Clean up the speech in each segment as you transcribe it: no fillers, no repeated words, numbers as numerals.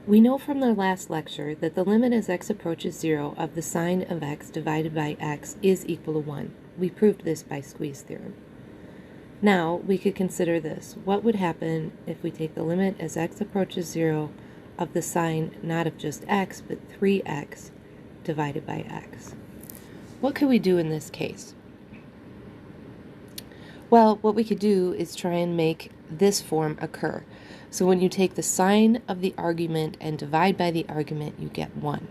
We know from the last lecture that the limit as x approaches 0 of the sine of x divided by x is equal to 1. We proved this by squeeze theorem. Now we could consider this. What would happen if we take the limit as x approaches 0 of the sine not of just x but 3x divided by x? What could we do in this case? Well, what we could do is try and make this form occur. So when you take the sine of the argument and divide by the argument, you get 1.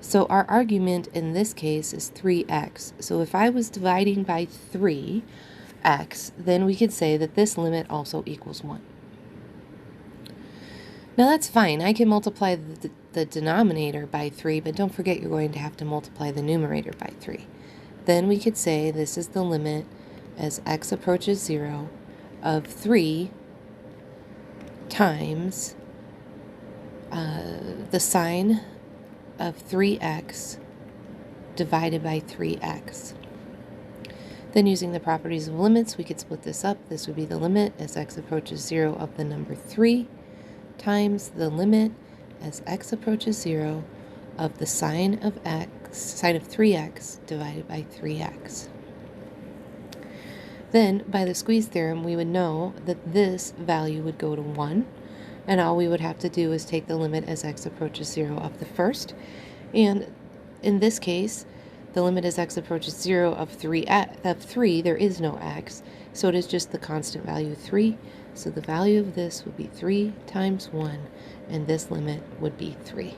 So our argument in this case is 3x. So if I was dividing by 3x, then we could say that this limit also equals 1. Now that's fine. I can multiply the denominator by 3, but don't forget you're going to have to multiply the numerator by 3. Then we could say this is the limit as x approaches 0 of 3 times the sine of 3x divided by 3x. Then using the properties of limits, we could split this up. This would be the limit as x approaches 0 of the number 3 times the limit as x approaches 0 of the sine of 3x divided by 3x. Then, by the squeeze theorem, we would know that this value would go to 1, and all we would have to do is take the limit as x approaches 0 of the first, and in this case, the limit as x approaches 0 of 3, there is no x, so it is just the constant value 3, so the value of this would be 3 times 1, and this limit would be 3.